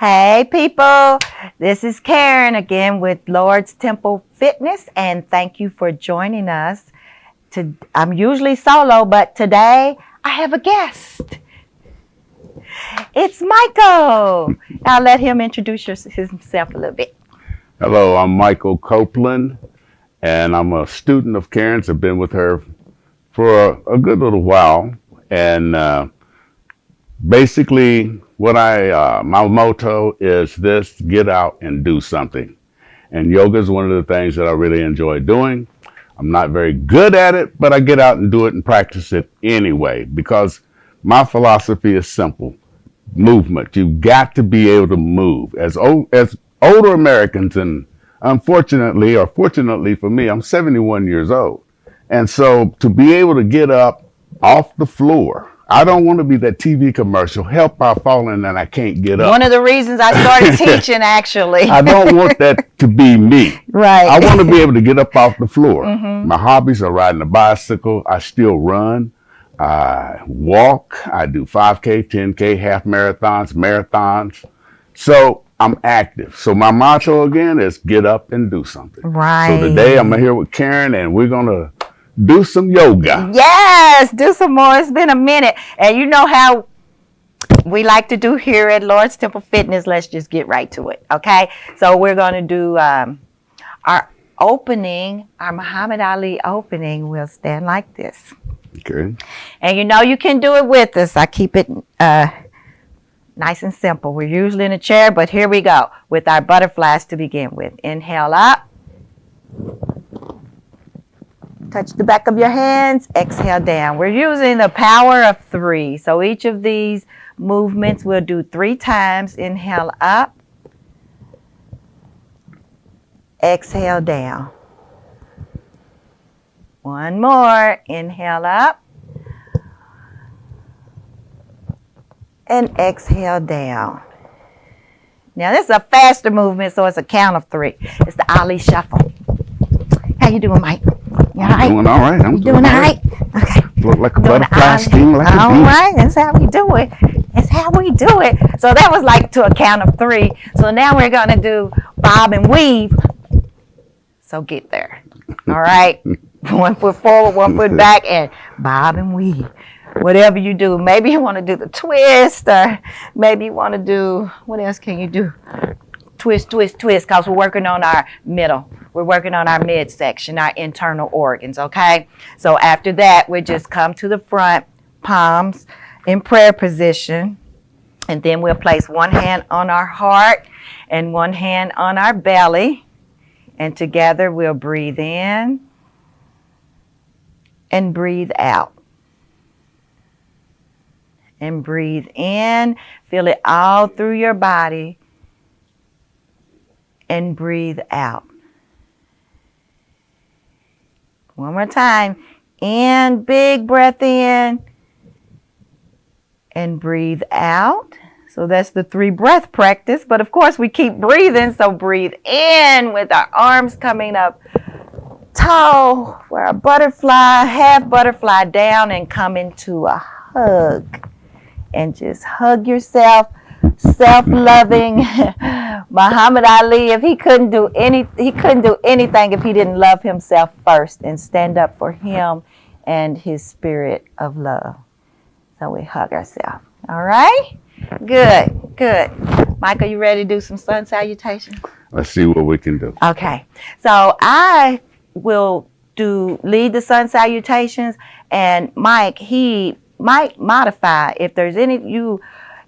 Hey people, this is Karen again with Lord's Temple Fitness, and thank you for joining us. I'm usually solo, but today I have a guest. It's Michael. I'll let him introduce himself a little bit. Hello, I'm Michael Copeland, and I'm a student of Karen's. I've been with her for a good little while, and basically what my motto is this: get out and do something. And yoga is one of the things that I really enjoy doing. I'm not very good at it, but I get out and do it and practice it anyway, because my philosophy is simple: movement. You've got to be able to move. As older Americans, and unfortunately, or fortunately for me, I'm 71 years old. And so to be able to get up off the floor, I don't want to be that TV commercial, help by falling and I can't get up. One of the reasons I started teaching, actually. I don't want that to be me. Right. I want to be able to get up off the floor. Mm-hmm. My hobbies are riding a bicycle. I still run. I walk. I do 5K, 10K, half marathons. So I'm active. So my motto again is get up and do something. Right. So today I'm here with Karen, and we're going to do some yoga. Yes, do some more. It's been a minute. And you know how we like to do here at Lord's Temple Fitness. Let's just get right to it, okay? So we're going to do our opening, our Muhammad Ali opening. We'll stand like this. Okay. And you know you can do it with us. I keep it nice and simple. We're usually in a chair, but here we go with our butterflies to begin with. Inhale up. Touch the back of your hands. Exhale down. We're using the power of 3. So each of these movements we'll do 3 times. Inhale up. Exhale down. One more. Inhale up. And exhale down. Now this is a faster movement, so it's a count of 3. It's the Ali Shuffle. How you doing, Mike? You all right? I'm doing all right. You doing all right? Okay. Look like a butterfly, sting like a bee. All right, that's how we do it. That's how we do it. So that was like to a count of 3. So now we're going to do bob and weave. So get there. All right? 1 foot forward, 1 foot back, and bob and weave. Whatever you do. Maybe you want to do the twist, or maybe you want to do, what else can you do? Twist, twist, twist, because we're working on our middle. We're working on our midsection, our internal organs, okay? So after that, we just come to the front, palms in prayer position, and then we'll place one hand on our heart and one hand on our belly, and together we'll breathe in and breathe out. And breathe in, feel it all through your body, and breathe out. One more time. In, big breath in, and breathe out. So that's the 3 breath practice, but of course we keep breathing, so breathe in with our arms coming up tall, we're a butterfly, half butterfly down, and come into a hug. And just hug yourself, self-loving. Muhammad Ali, if he couldn't do anything if he didn't love himself first and stand up for him and his spirit of love. So we hug ourselves. All right? Good, good. Michael, you ready to do some sun salutations? Let's see what we can do. Okay. So I will lead the sun salutations, and Mike, he might modify if there's anything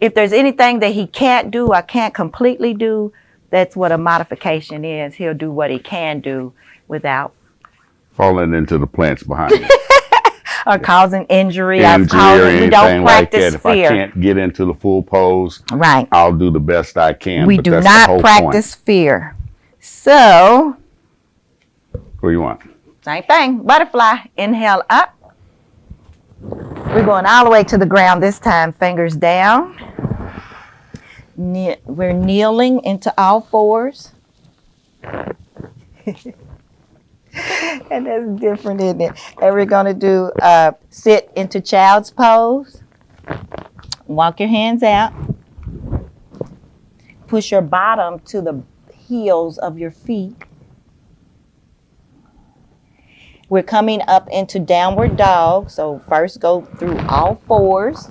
that he can't do or can't completely do. That's what a modification is. He'll do what he can do without falling into the plants behind me. Or causing injury. Or anything we don't practice like that. fear. If I can't get into the full pose, right, I'll do the best I can. We do not practice fear. So, what do you want? Same thing. Butterfly. Inhale up. We're going all the way to the ground this time. Fingers down. We're kneeling into all 4s. And that's different, isn't it? And we're going to do sit into child's pose. Walk your hands out. push your bottom to the heels of your feet. We're coming up into downward dog. So first go through all fours.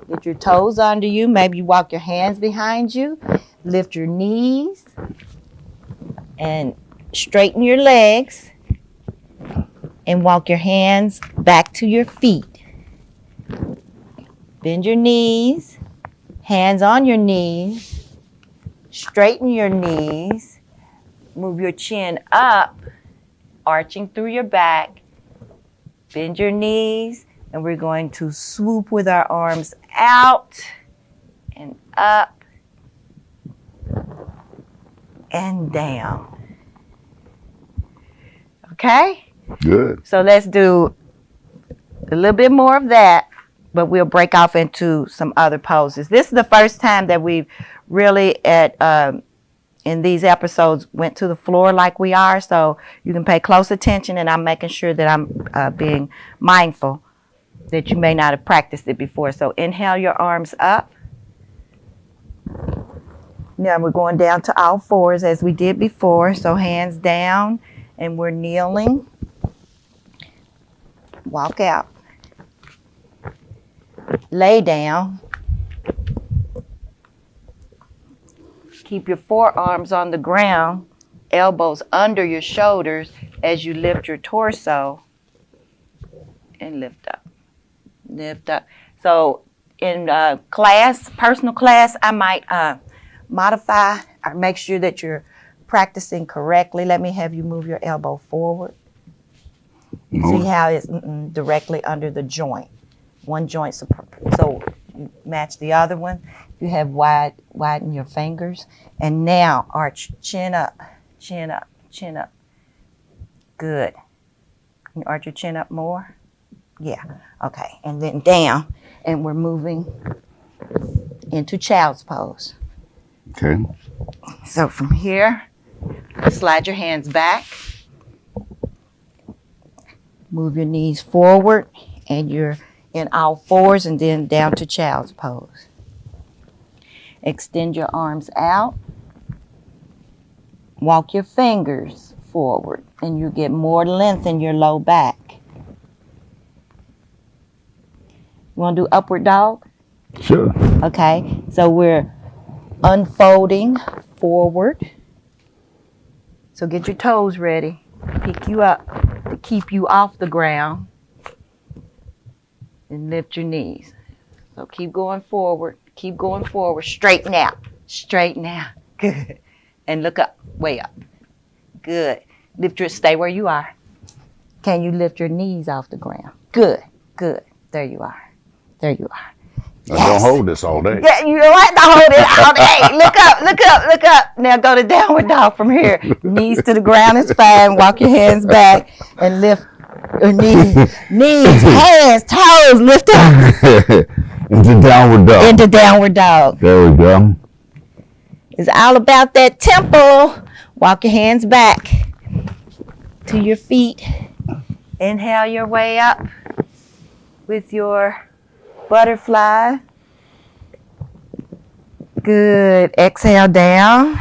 Get your toes under you. Maybe you walk your hands behind you. Lift your knees and straighten your legs. And walk your hands back to your feet. Bend your knees, hands on your knees, straighten your knees, move your chin up, arching through your back, bend your knees, and we're going to swoop with our arms out and up and down. Okay? Good. So let's do a little bit more of that, but we'll break off into some other poses. This is the first time that we've really in these episodes went to the floor like we are, so you can pay close attention, and I'm making sure that I'm being mindful that you may not have practiced it before. So inhale your arms up. Now we're going down to all fours as we did before, so hands down, and we're kneeling. Walk out. Lay down. Keep your forearms on the ground, elbows under your shoulders as you lift your torso and lift up. Lift up. So in class, personal class, I might modify or make sure that you're practicing correctly. Let me have you move your elbow forward. See how it's directly under the joint. One joint, so match the other one. You have widen your fingers. And now arch, chin up, chin up, chin up. Good. Can you arch your chin up more? Yeah. Okay. And then down. And we're moving into child's pose. Okay. So from here, slide your hands back. Move your knees forward, and you're in all fours, and then down to child's pose. Extend your arms out. Walk your fingers forward, and you get more length in your low back. You want to do upward dog? Sure. Okay, so we're unfolding forward. So get your toes ready. Pick you up to keep you off the ground. And lift your knees. So keep going forward. Keep going forward. Straighten out. Straighten out. Good. And look up. Way up. Good. Stay where you are. Can you lift your knees off the ground? Good. Good. There you are. There you are. Yes. Don't hold this all day. Yeah, you don't have to hold it all day. Look up, look up, look up. Now go to downward dog from here. Knees to the ground is fine. Walk your hands back and lift your knees, hands, toes, lift up. Into downward dog. Into downward dog. There we go. It's all about that tempo. Walk your hands back to your feet. Inhale your way up with your butterfly. Good. Exhale down.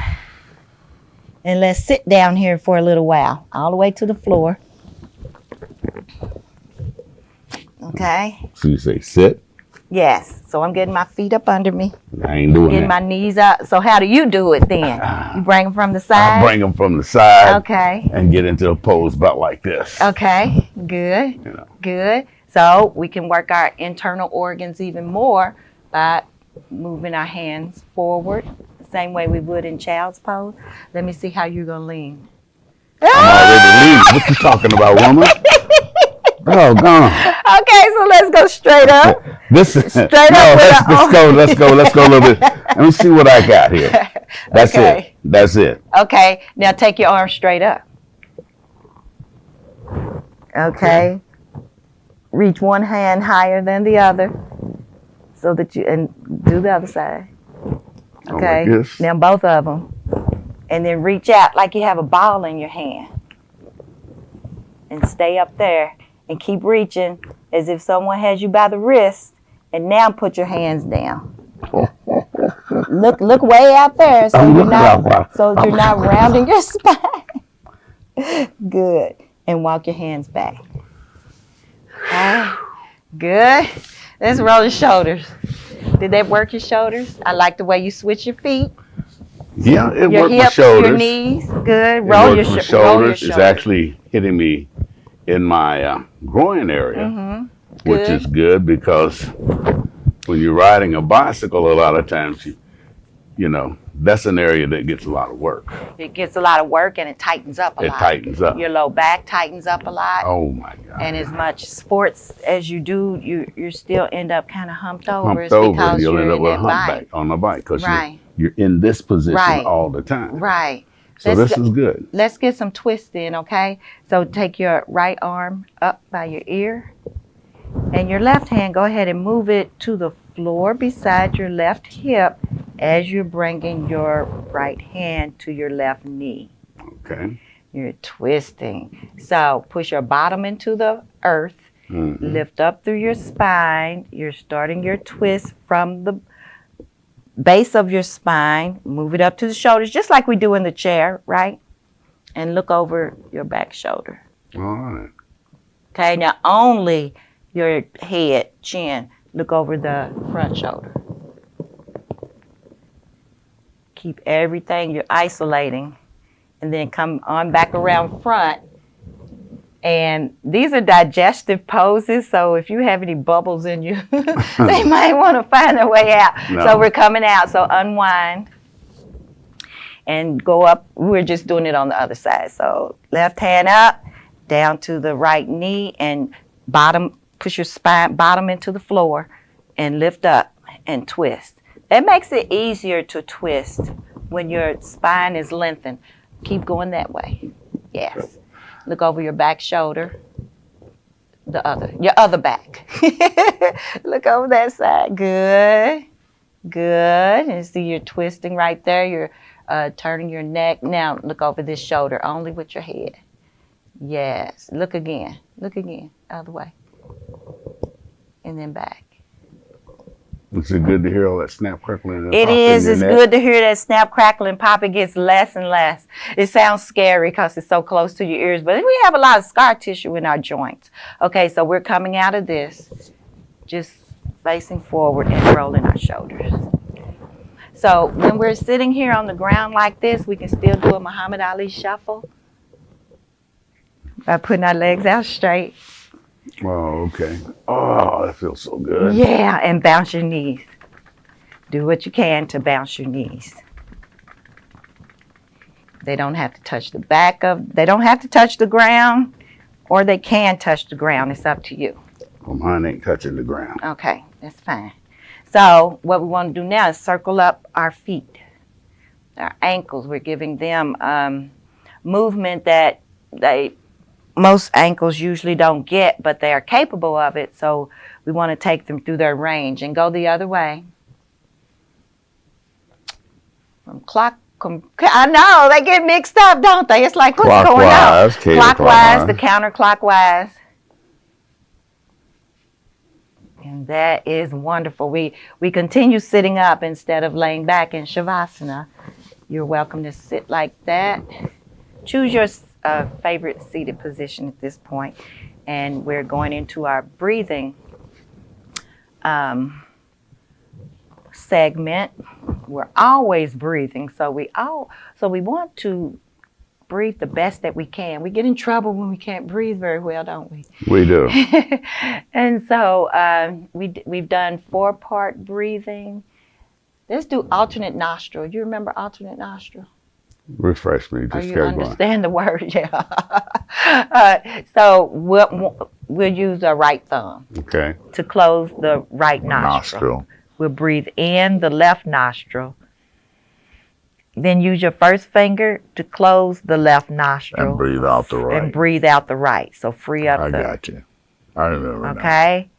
And let's sit down here for a little while. All the way to the floor. Okay. So you say sit? Yes. So I'm getting my feet up under me. I ain't doing Getting that. my knees up. So how do you do it then? You bring them from the side? I bring them from the side. Okay. And get into a pose about like this. Okay. Good. You know. Good. So we can work our internal organs even more by moving our hands forward, the same way we would in child's pose. Let me see how you're going to lean. I'm already leaving. What you talking about, woman? Oh, gone. Okay, so let's go straight up. This is Straight up with let's go a little bit. Let me see what I got here. That's Okay. it. That's it. Okay, now take your arm straight up. Okay. Reach one hand higher than the other so that you, and do the other side. Okay, like this. now both of them. And then reach out like you have a ball in your hand. And stay up there and keep reaching as if someone has you by the wrist. And now put your hands down. Look way out there, so I'm you're looking out there. you're not rounding your spine. Good. And walk your hands back. Okay. Good. Let's roll your shoulders. Did that work your shoulders? I like the way you switch your feet. Yeah, it Your worked my hips, shoulders. your knees. Good. It Roll worked your my shoulders. It's actually hitting me in my groin area, which Good. is good because when you're riding a bicycle, a lot of times you know that's an area that gets a lot of work. It gets a lot of work and it tightens up a lot. It tightens up. Your low back tightens up a lot. Oh my God. And as much sports as you do, you still end up kind of humped over. Humped over, because you'll you're end up in with a that humpback bike. on the bike because Right. you're in this position Right. all the time. Right. So this is good. Let's get some twists in, okay? So take your right arm up by your ear. And your left hand, go ahead and move it to the floor beside your left hip as you're bringing your right hand to your left knee. Okay. You're twisting. So push your bottom into the earth. Lift up through your spine. You're starting your twist from the base of your spine. Move it up to the shoulders, just like we do in the chair, right? And look over your back shoulder. All right. Okay, now only your head, chin, look over the front shoulder. Keep everything, you're isolating. And then come on back around front. And these are digestive poses, so if you have any bubbles in you, they might want to find their way out. No. So we're coming out, so unwind and go up. We're just doing it on the other side. So left hand up, down to the right knee, and push your spine, bottom into the floor, and lift up and twist. That makes it easier to twist when your spine is lengthened. Keep going that way. Yes. Look over your back shoulder. Your other back. Look over that side. Good. Good. And see you're twisting right there. You're turning your neck. Now look over this shoulder only with your head. Yes. Look again. Look again. Other way. And then back. Is it good to hear all that snap, crackling, and It pop in is. your It's neck? good to hear that snap, crackle, and pop. It gets less and less. It sounds scary because it's so close to your ears, but we have a lot of scar tissue in our joints. Okay, so we're coming out of this, just facing forward and rolling our shoulders. So when we're sitting here on the ground like this, we can still do a Muhammad Ali shuffle by putting our legs out straight. Oh, okay. Oh, that feels so good. Yeah, and bounce your knees. Do what you can to bounce your knees. They don't have to touch they don't have to touch the ground, or they can touch the ground. It's up to you. Well, mine ain't touching the ground. Okay, that's fine. So what we want to do now is circle up our feet, our ankles. We're giving them movement that most ankles usually don't get, but they are capable of it. So we want to take them through their range and go the other way. I know, they get mixed up, don't they? It's like, what's going on? Clockwise, the counterclockwise. And that is wonderful. We continue sitting up instead of laying back in Shavasana. You're welcome to sit like that. Choose your favorite seated position at this point. And we're going into our breathing segment. We're always breathing, so we want to breathe the best that we can. We get in trouble when we can't breathe very well, don't we? We do. And so we've done 4-part breathing. Let's do alternate nostril. You remember alternate nostril? Refresh me. Just you understand the word? Yeah. So we'll use our right thumb. Okay. To close the right nostril. We'll breathe in the left nostril. Then use your first finger to close the left nostril. And breathe out the right. And breathe out the right. So free up I got you. I remember now. Okay.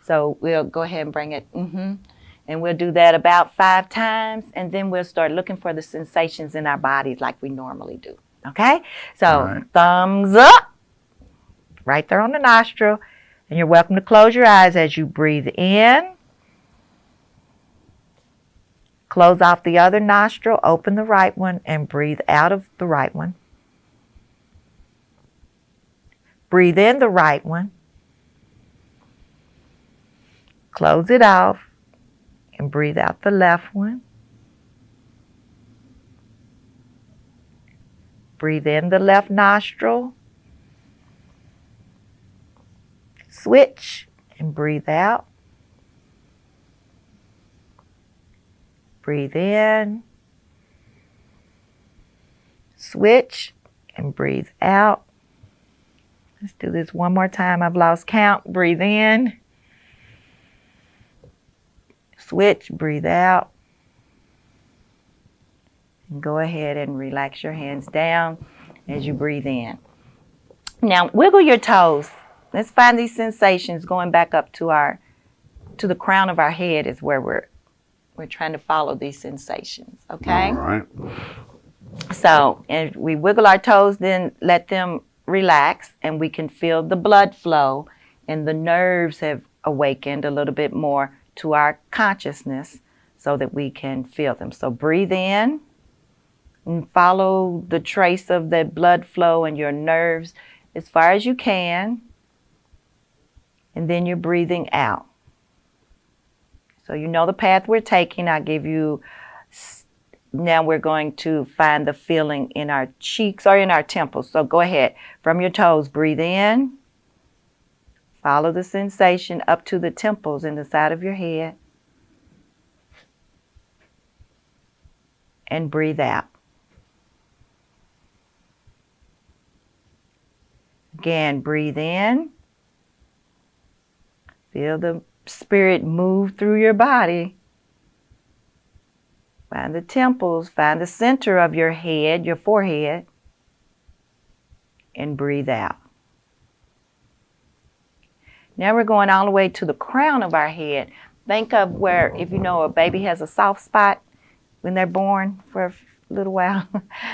So we'll go ahead and bring it. And we'll do that about 5 times. And then we'll start looking for the sensations in our bodies like we normally do. Okay. So thumbs up. Right there on the nostril. And you're welcome to close your eyes as you breathe in. Close off the other nostril, open the right one, and breathe out of the right one. Breathe in the right one. Close it off and breathe out the left one. Breathe in the left nostril. Switch and breathe out. Breathe in. Switch and breathe out. Let's do this one more time. I've lost count. Breathe in. Switch, breathe out. And go ahead and relax your hands down as you breathe in. Now, wiggle your toes. Let's find these sensations going back up to the crown of our head is where we're trying to follow these sensations, okay? All right. So, and we wiggle our toes, then let them relax, and we can feel the blood flow, and the nerves have awakened a little bit more to our consciousness so that we can feel them. So breathe in and follow the trace of that blood flow and your nerves as far as you can. And then you're breathing out. So you know the path we're taking. I give you, now we're going to find the feeling in our cheeks or in our temples. So go ahead, from your toes, breathe in. Follow the sensation up to the temples in the side of your head. And breathe out. Again, breathe in. Feel the spirit move through your body. Find the temples, find the center of your head, your forehead, and breathe out. Now we're going all the way to the crown of our head. Think of where, if you know a baby has a soft spot when they're born for a little while.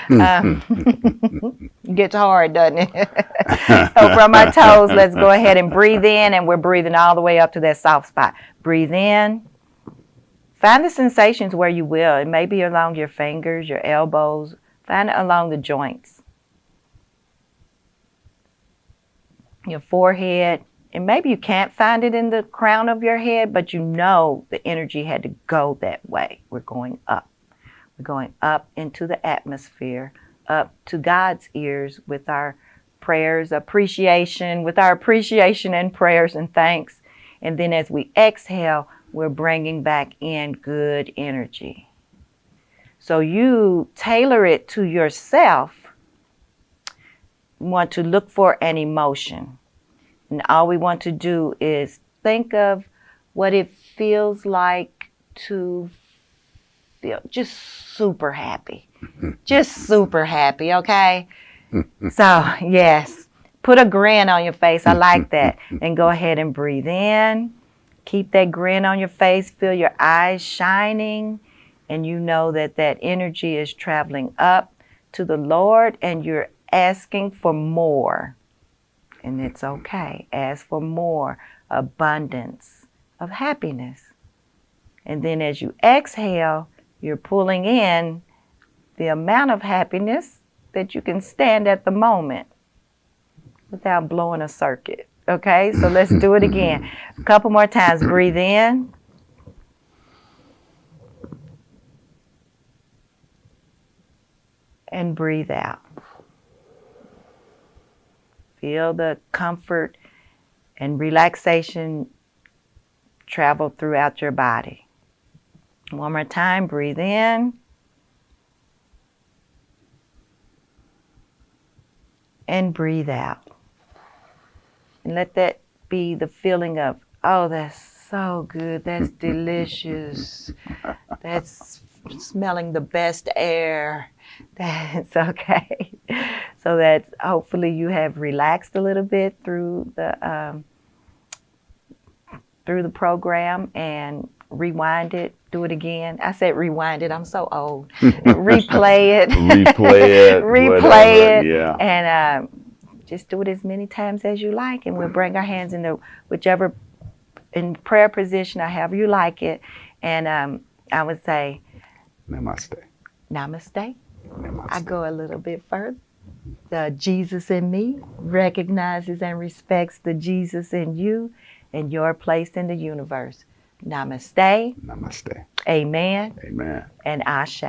It gets hard, doesn't it? So from our toes, let's go ahead and breathe in, and we're breathing all the way up to that soft spot. Breathe in. Find the sensations where you will. It may be along your fingers, your elbows. Find it along the joints. Your forehead. And maybe you can't find it in the crown of your head, but you know the energy had to go that way. We're going up. We're going up into the atmosphere, up to God's ears with our prayers, appreciation, with our appreciation and prayers and thanks. And then as we exhale, we're bringing back in good energy. So you tailor it to yourself. You want to look for an emotion. And all we want to do is think of what it feels like to feel just super happy. Just super happy, okay? So, yes, put a grin on your face. I like that. And go ahead and breathe in. Keep that grin on your face. Feel your eyes shining. And you know that that energy is traveling up to the Lord, and you're asking for more. And it's okay. Ask for more abundance of happiness. And then as you exhale, you're pulling in the amount of happiness that you can stand at the moment without blowing a circuit. Okay, so let's do it again. A couple more times. Breathe in. And breathe out. Feel the comfort and relaxation travel throughout your body. One more time, breathe in. And breathe out. And let that be the feeling of, oh, that's so good, that's delicious, that's smelling the best air. That's okay. So that hopefully you have relaxed a little bit through the program, and rewind it, do it again. I said rewind it. I'm so old. Replay it. Replay it. Yeah. And just do it as many times as you like, and we'll bring our hands into whichever in prayer position or however you like it. And I would say, Namaste. Namaste. Namaste. I go a little bit further. The Jesus in me recognizes and respects the Jesus in you and your place in the universe. Namaste. Namaste. Amen. Amen. And Ashe.